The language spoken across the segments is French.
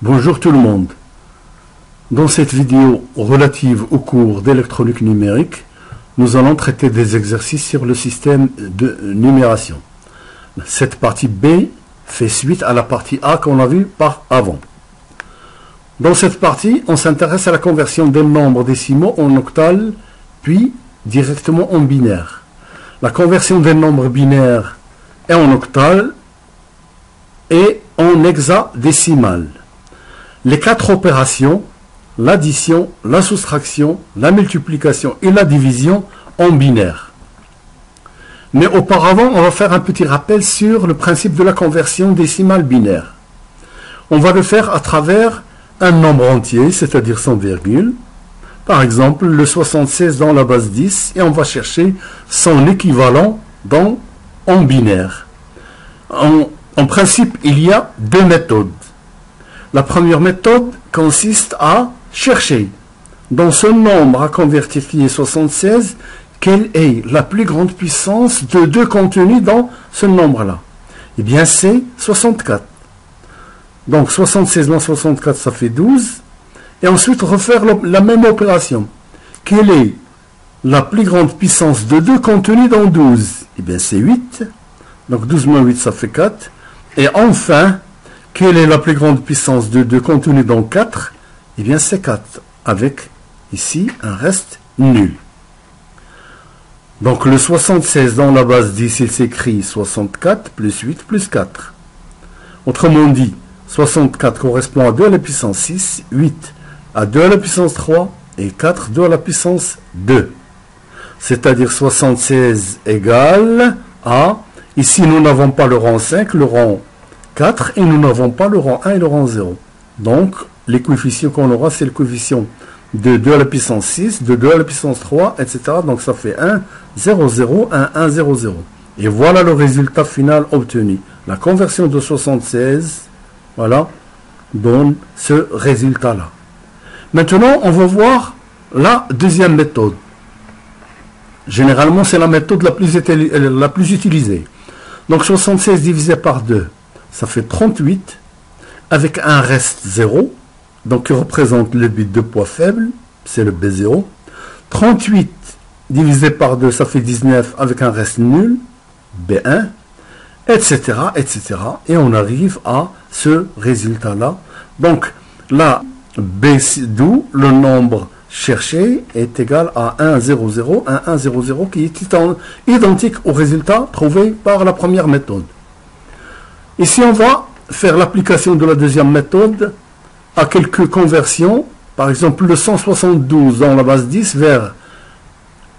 Bonjour tout le monde. Dans cette vidéo relative au cours d'électronique numérique, nous allons traiter des exercices sur le système de numération. Cette partie B fait suite à la partie A qu'on a vue par avant. Dans cette partie, on s'intéresse à la conversion des nombres décimaux en octal, puis directement en binaire. La conversion des nombres binaires et en octal et en hexadécimal. Les quatre opérations, l'addition, la soustraction, la multiplication et la division en binaire. Mais auparavant, on va faire un petit rappel sur le principe de la conversion décimale binaire. On va le faire à travers un nombre entier, c'est-à-dire sans virgule. Par exemple, le 76 dans la base 10, et on va chercher son équivalent en binaire. En principe, il y a deux méthodes. La première méthode consiste à chercher dans ce nombre à convertir qui est 76, quelle est la plus grande puissance de deux contenus dans ce nombre-là. Eh bien, c'est 64. Donc, 76 moins 64, ça fait 12. Et ensuite, refaire la même opération. Quelle est la plus grande puissance de deux contenus dans 12? Eh bien, c'est 8. Donc, 12 moins 8, ça fait 4. Et enfin, quelle est la plus grande puissance de deux contenus dans 4? Eh bien, c'est 4. Avec, ici, un reste nul. Donc, le 76 dans la base 10, il s'écrit 64 plus 8 plus 4. Autrement dit, 64 correspond à 2 à la puissance 6, 8 à 2 à la puissance 3 et 4 2 à la puissance 2. C'est-à-dire 76 égale à, ici nous n'avons pas le rang 5, le rang 4 et nous n'avons pas le rang 1 et le rang 0. Donc les coefficients qu'on aura, c'est le coefficient de 2 à la puissance 6, de 2 à la puissance 3, etc. Donc ça fait 1, 0, 0, 1, 1, 0, 0. Et voilà le résultat final obtenu. La conversion de 76, voilà, donne ce résultat-là. Maintenant, on va voir la deuxième méthode. Généralement, c'est la méthode la plus utilisée. Donc, 76 divisé par 2, ça fait 38, avec un reste 0, donc qui représente le bit de poids faible, c'est le B0. 38 divisé par 2, ça fait 19, avec un reste nul, B1, etc., etc. Et on arrive à ce résultat-là. Donc, là, d'où le nombre cherché est égal à 1, 0, 0, 1, 1, 0, 0, qui est identique au résultat trouvé par la première méthode. Ici, on va faire l'application de la deuxième méthode à quelques conversions. Par exemple, le 172 dans la base 10 vers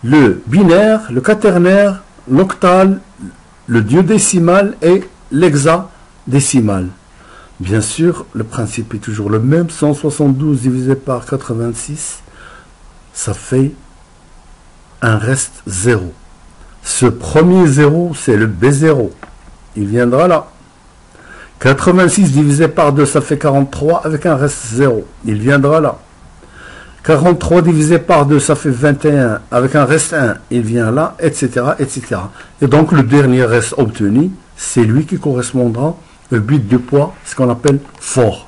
le binaire, le quaternaire, l'octal, le duodécimal et l'hexadécimal. Bien sûr, le principe est toujours le même. 172 divisé par 86, ça fait un reste 0. Ce premier 0, c'est le B0. Il viendra là. 86 divisé par 2, ça fait 43 avec un reste 0. Il viendra là. 43 divisé par 2, ça fait 21 avec un reste 1. Il vient là, etc., etc. Et donc, le dernier reste obtenu, c'est lui qui correspondra le bit de poids, ce qu'on appelle fort.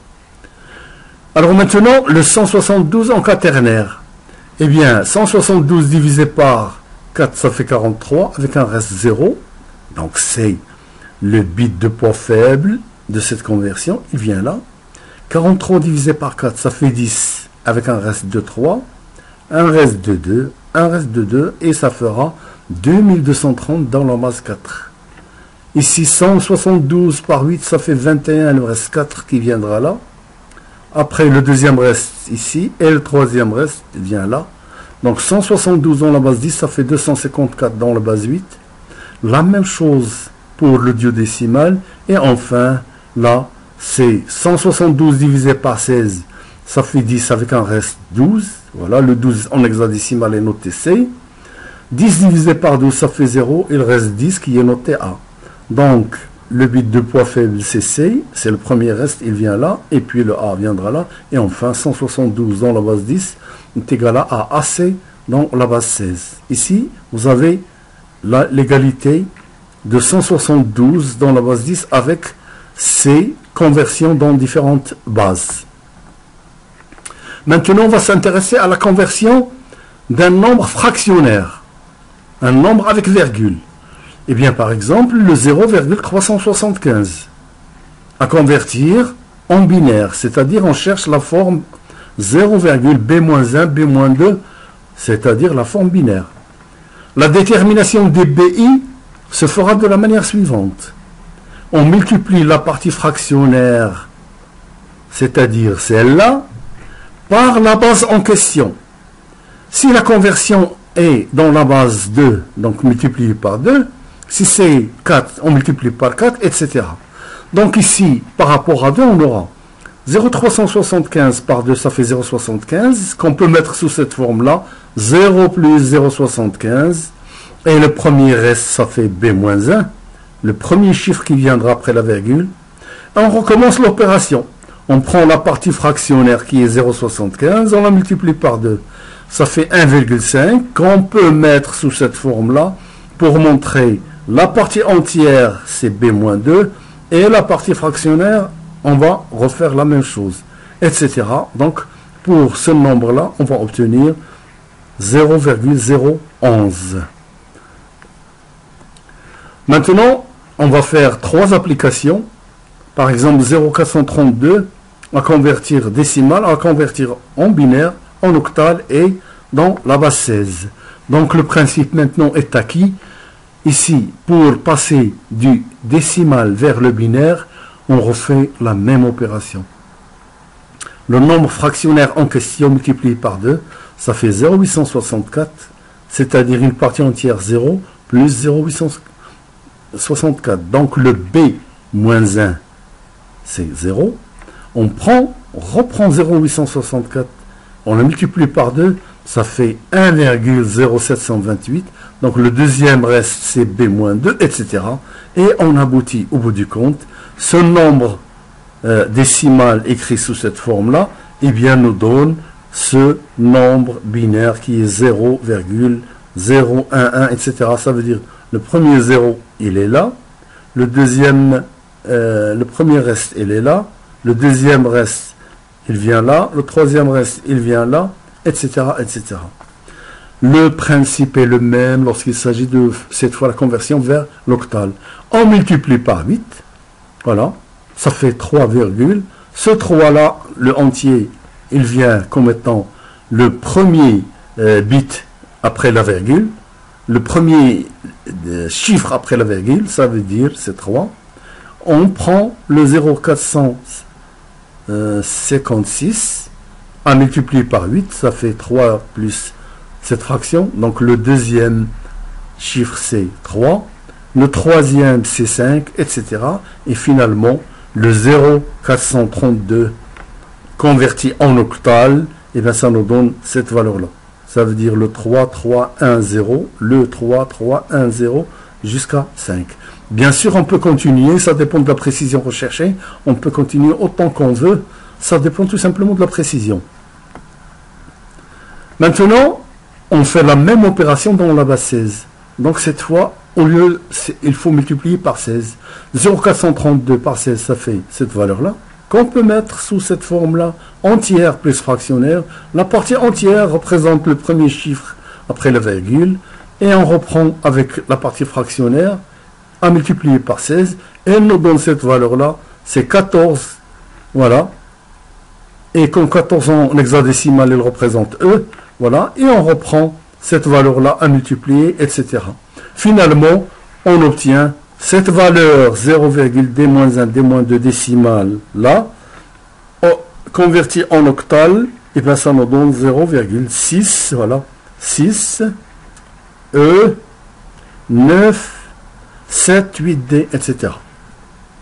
Alors maintenant, le 172 en quaternaire. Eh bien, 172 divisé par 4, ça fait 43, avec un reste 0. Donc, c'est le bit de poids faible de cette conversion. Il vient là. 43 divisé par 4, ça fait 10, avec un reste de 3, un reste de 2, un reste de 2, et ça fera 2230 dans la base 4. Ici, 172 par 8, ça fait 21, le reste 4 qui viendra là. Après, le deuxième reste ici, et le troisième reste vient là. Donc, 172 dans la base 10, ça fait 254 dans la base 8. La même chose pour le duodécimal. Et enfin, là, c'est 172 divisé par 16, ça fait 10 avec un reste 12. Voilà, le 12 en hexadécimal est noté C. 10 divisé par 12, ça fait 0, il reste 10 qui est noté A. Donc, le bit de poids faible, c'est C, c'est le premier reste, il vient là, et puis le A viendra là, et enfin, 172 dans la base 10 est égal à AC dans la base 16. Ici, vous avez l'égalité de 172 dans la base 10 avec C conversion dans différentes bases. Maintenant, on va s'intéresser à la conversion d'un nombre fractionnaire, un nombre avec virgule. Eh bien, par exemple, le 0,375 à convertir en binaire, c'est-à-dire on cherche la forme 0,b-1, b-2, c'est-à-dire la forme binaire. La détermination des BI se fera de la manière suivante. On multiplie la partie fractionnaire, c'est-à-dire celle-là, par la base en question. Si la conversion est dans la base 2, donc multiplié par 2, si c'est 4, on multiplie par 4, etc. Donc ici, par rapport à 2, on aura 0,375 par 2, ça fait 0,75, qu'on peut mettre sous cette forme-là, 0 plus 0,75, et le premier reste, ça fait B-1, le premier chiffre qui viendra après la virgule. On recommence l'opération. On prend la partie fractionnaire qui est 0,75, on la multiplie par 2. Ça fait 1,5 qu'on peut mettre sous cette forme-là pour montrer la partie entière, c'est B-2, et la partie fractionnaire, on va refaire la même chose, etc. Donc, pour ce nombre-là, on va obtenir 0,011. Maintenant, on va faire 3 applications. Par exemple, 0,432 à convertir décimal, à convertir en binaire, en octal et dans la base 16. Donc, le principe maintenant est acquis. Ici, pour passer du décimal vers le binaire, on refait la même opération. Le nombre fractionnaire en question multiplié par 2, ça fait 0,864, c'est-à-dire une partie entière 0 plus 0,864. Donc le B-1, c'est 0. On reprend 0,864, on le multiplie par 2, ça fait 1,0728. Donc le deuxième reste, c'est B-2, etc. Et on aboutit au bout du compte. Ce nombre décimal écrit sous cette forme-là, eh bien, nous donne ce nombre binaire qui est 0,011, etc. Ça veut dire le premier 0, il est là. Le deuxième, le premier reste, il est là. Le deuxième reste, il vient là. Le troisième reste, il vient là, etc., etc. Le principe est le même lorsqu'il s'agit de, cette fois, la conversion vers l'octal. On multiplie par 8. Voilà. Ça fait 3 virgules. Ce 3-là, le entier, il vient comme étant le premier bit après la virgule. Le premier chiffre après la virgule, ça veut dire c'est 3. On prend le 0,456 à multiplier par 8, ça fait 3 plus cette fraction. Donc le deuxième chiffre c'est 3. Le troisième c'est 5, etc. Et finalement, le 0,432 converti en octal, et bien ça nous donne cette valeur-là. Ça veut dire le 3,3,1,0, le 3,3,1,0 jusqu'à 5. Bien sûr, on peut continuer, ça dépend de la précision recherchée. On peut continuer autant qu'on veut, ça dépend tout simplement de la précision. Maintenant, on fait la même opération dans la base 16. Donc cette fois, au lieu, il faut multiplier par 16. 0,432 par 16, ça fait cette valeur-là, qu'on peut mettre sous cette forme-là, entière plus fractionnaire. La partie entière représente le premier chiffre après la virgule, et on reprend avec la partie fractionnaire, à multiplier par 16, et elle nous donne cette valeur-là, c'est 14, voilà. Et comme 14 en hexadécimal, elle représente E, voilà, et on reprend cette valeur-là à multiplier, etc. Finalement, on obtient cette valeur 0,d-1, d-2 décimale là, convertie en octal, et bien ça nous donne 0,6, voilà, 6, E, 9, 7, 8D, etc.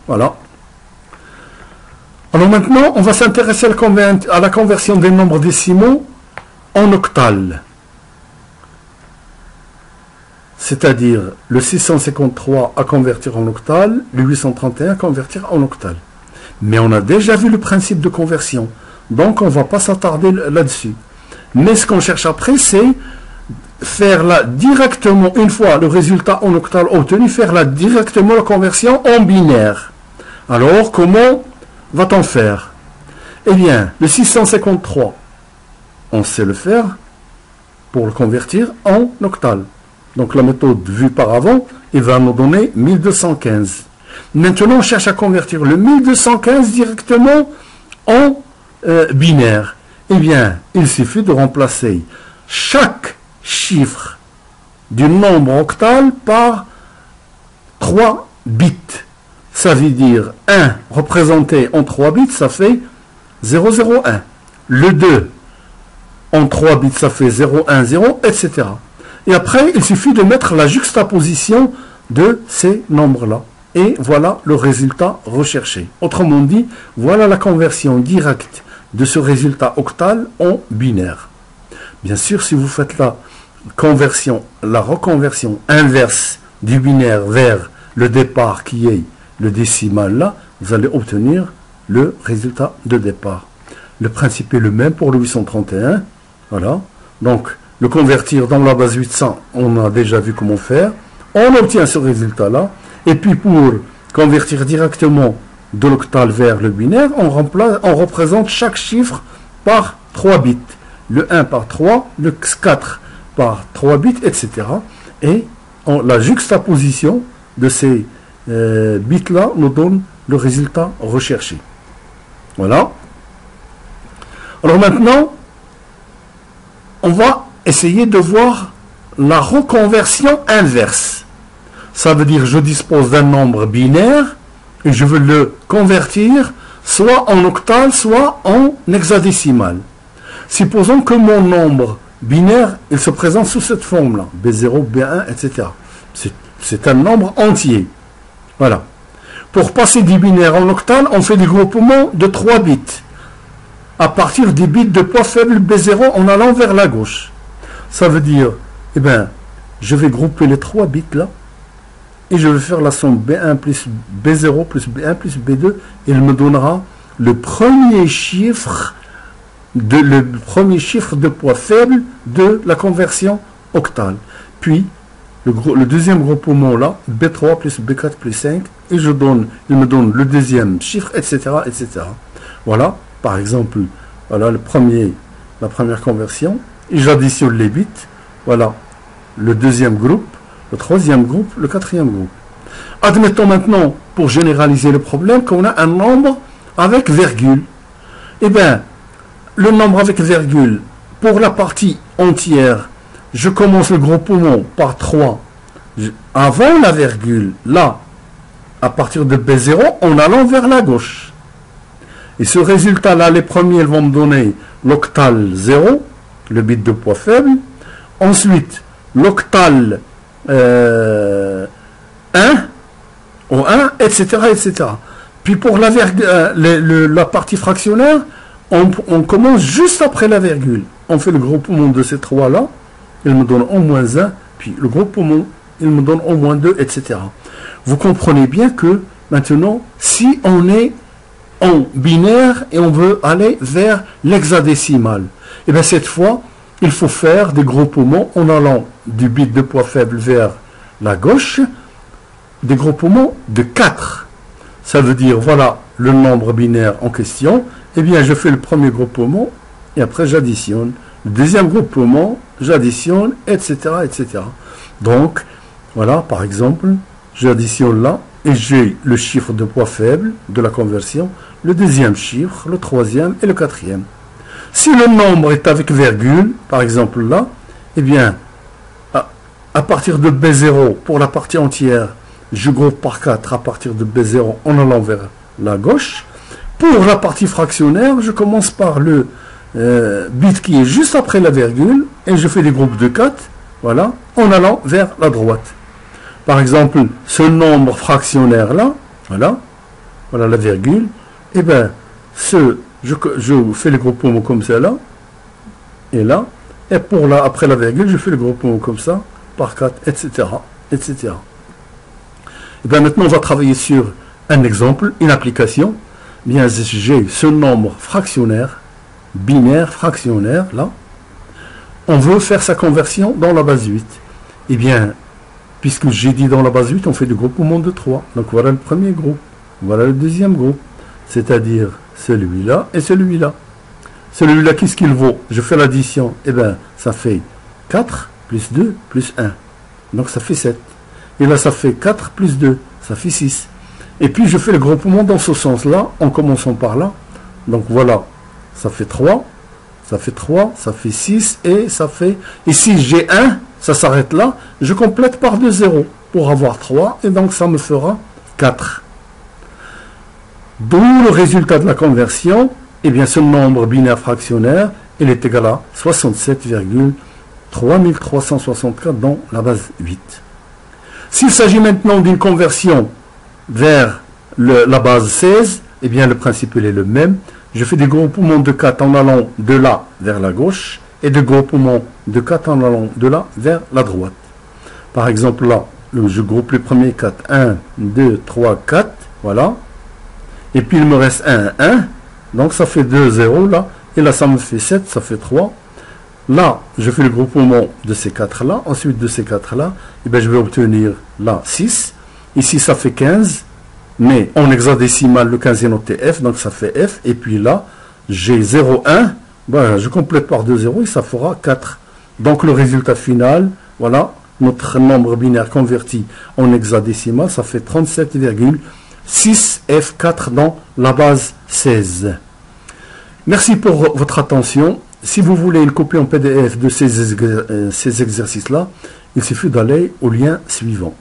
Voilà. Alors maintenant, on va s'intéresser à la conversion des nombres décimaux en octal. C'est-à-dire le 653 à convertir en octal, le 831 à convertir en octal. Mais on a déjà vu le principe de conversion, donc on ne va pas s'attarder là-dessus. Mais ce qu'on cherche après, c'est faire là directement, une fois le résultat en octal obtenu, faire là directement la conversion en binaire. Alors, comment va-t-on faire? Eh bien, le 653, on sait le faire pour le convertir en octal. Donc la méthode vue par avant, il va nous donner 1215. Maintenant, on cherche à convertir le 1215 directement en binaire. Eh bien, il suffit de remplacer chaque chiffre du nombre octal par 3 bits. Ça veut dire 1 représenté en 3 bits, ça fait 001. Le 2 en 3 bits, ça fait 010, etc. Et après, il suffit de mettre la juxtaposition de ces nombres-là. Et voilà le résultat recherché. Autrement dit, voilà la conversion directe de ce résultat octal en binaire. Bien sûr, si vous faites la reconversion inverse du binaire vers le départ qui est le décimal là, vous allez obtenir le résultat de départ. Le principe est le même pour le 831. Voilà. Donc, le convertir dans la base 800, on a déjà vu comment faire. On obtient ce résultat-là. Et puis, pour convertir directement de l'octal vers le binaire, on représente chaque chiffre par 3 bits. Le 1 par 3, le 4 par 3 bits, etc. Et la juxtaposition de ces bits-là nous donne le résultat recherché. Voilà. Alors maintenant, on va essayer de voir la reconversion inverse. Ça veut dire que je dispose d'un nombre binaire et je veux le convertir soit en octal, soit en hexadécimal. Supposons que mon nombre binaire, il se présente sous cette forme-là, B0, B1, etc. C'est un nombre entier. Voilà. Pour passer du binaire en octal, on fait des groupements de 3 bits. À partir des bits de poids faible B0 en allant vers la gauche. Ça veut dire, eh bien, je vais grouper les 3 bits là, et je vais faire la somme B1 plus B0 plus B1 plus B2, et il me donnera le premier chiffre de poids faible de la conversion octale. Puis, le deuxième groupement là, B3 plus B4 plus 5, et il me donne le deuxième chiffre, etc., etc. Voilà, par exemple, voilà la première conversion, et j'additionne les bits, voilà, le deuxième groupe, le troisième groupe, le quatrième groupe. Admettons maintenant, pour généraliser le problème, qu'on a un nombre avec virgule. Eh bien, le nombre avec virgule, pour la partie entière, je commence le groupement par 3 avant la virgule, là, à partir de B0, en allant vers la gauche. Et ce résultat-là, les premiers vont me donner l'octal 0, le bit de poids faible. Ensuite, l'octal 1, au 1, etc., etc. Puis pour la partie fractionnaire, on commence juste après la virgule. On fait le groupement de ces trois-là, il me donne au moins 1, puis le groupement, il me donne au moins 2, etc. Vous comprenez bien que maintenant, si on est en binaire et on veut aller vers l'hexadécimal, et bien cette fois, il faut faire des groupements en allant du bit de poids faible vers la gauche, des groupements de 4. Ça veut dire, voilà le nombre binaire en question, eh bien je fais le premier groupement et après j'additionne. Le deuxième groupement, j'additionne, etc., etc. Donc, voilà, par exemple, j'additionne là et j'ai le chiffre de poids faible de la conversion, le deuxième chiffre, le troisième et le quatrième. Si le nombre est avec virgule, par exemple là, eh bien, à partir de B0 pour la partie entière, je groupe par 4 à partir de B0 en allant vers la gauche. Pour la partie fractionnaire, je commence par le bit qui est juste après la virgule et je fais des groupes de 4, voilà, en allant vers la droite. Par exemple, ce nombre fractionnaire là, voilà la virgule, et bien, je fais le groupement comme ça là, et là, et après la virgule, je fais le groupement comme ça, par 4, etc., etc. Et bien maintenant, on va travailler sur un exemple, une application. Bien, j'ai ce nombre fractionnaire, binaire fractionnaire, là. On veut faire sa conversion dans la base 8. Eh bien, puisque j'ai dit dans la base 8, on fait du groupement de 3. Donc voilà le premier groupe. Voilà le deuxième groupe. c'est-à-dire celui-là et celui-là. Celui-là, qu'est-ce qu'il vaut? Je fais l'addition, eh bien, ça fait 4 plus 2 plus 1. Donc ça fait 7. Et là, ça fait 4 plus 2, ça fait 6. Et puis, je fais le groupement dans ce sens-là, en commençant par là. Donc voilà, ça fait 3, ça fait 3, ça fait 6, et ça fait... Et si j'ai 1, ça s'arrête là, je complète par 2 zéros pour avoir 3, et donc ça me fera 4. D'où le résultat de la conversion, eh bien ce nombre binaire fractionnaire, il est égal à 67,3364 dans la base 8. S'il s'agit maintenant d'une conversion vers la base 16, eh bien le principe est le même. Je fais des groupements de 4 en allant de là vers la gauche et des groupements de 4 en allant de là vers la droite. Par exemple là, je groupe les premiers 4. 1, 2, 3, 4, voilà. Et puis il me reste 1, 1. Donc ça fait 2, 0 là. Et là ça me fait 7, ça fait 3. Là, je fais le groupement de ces 4 là. Ensuite de ces 4 là, et bien je vais obtenir là 6. Ici ça fait 15. Mais en hexadécimal, le 15 est noté F, donc ça fait F. Et puis là, j'ai 0, 1. Ben, je complète par 2 0 et ça fera 4. Donc le résultat final, voilà, notre nombre binaire converti en hexadécimal, ça fait 37,6 F4 dans la base 16. Merci pour votre attention. Si vous voulez une copie en PDF de ces exercices-là, il suffit d'aller au lien suivant.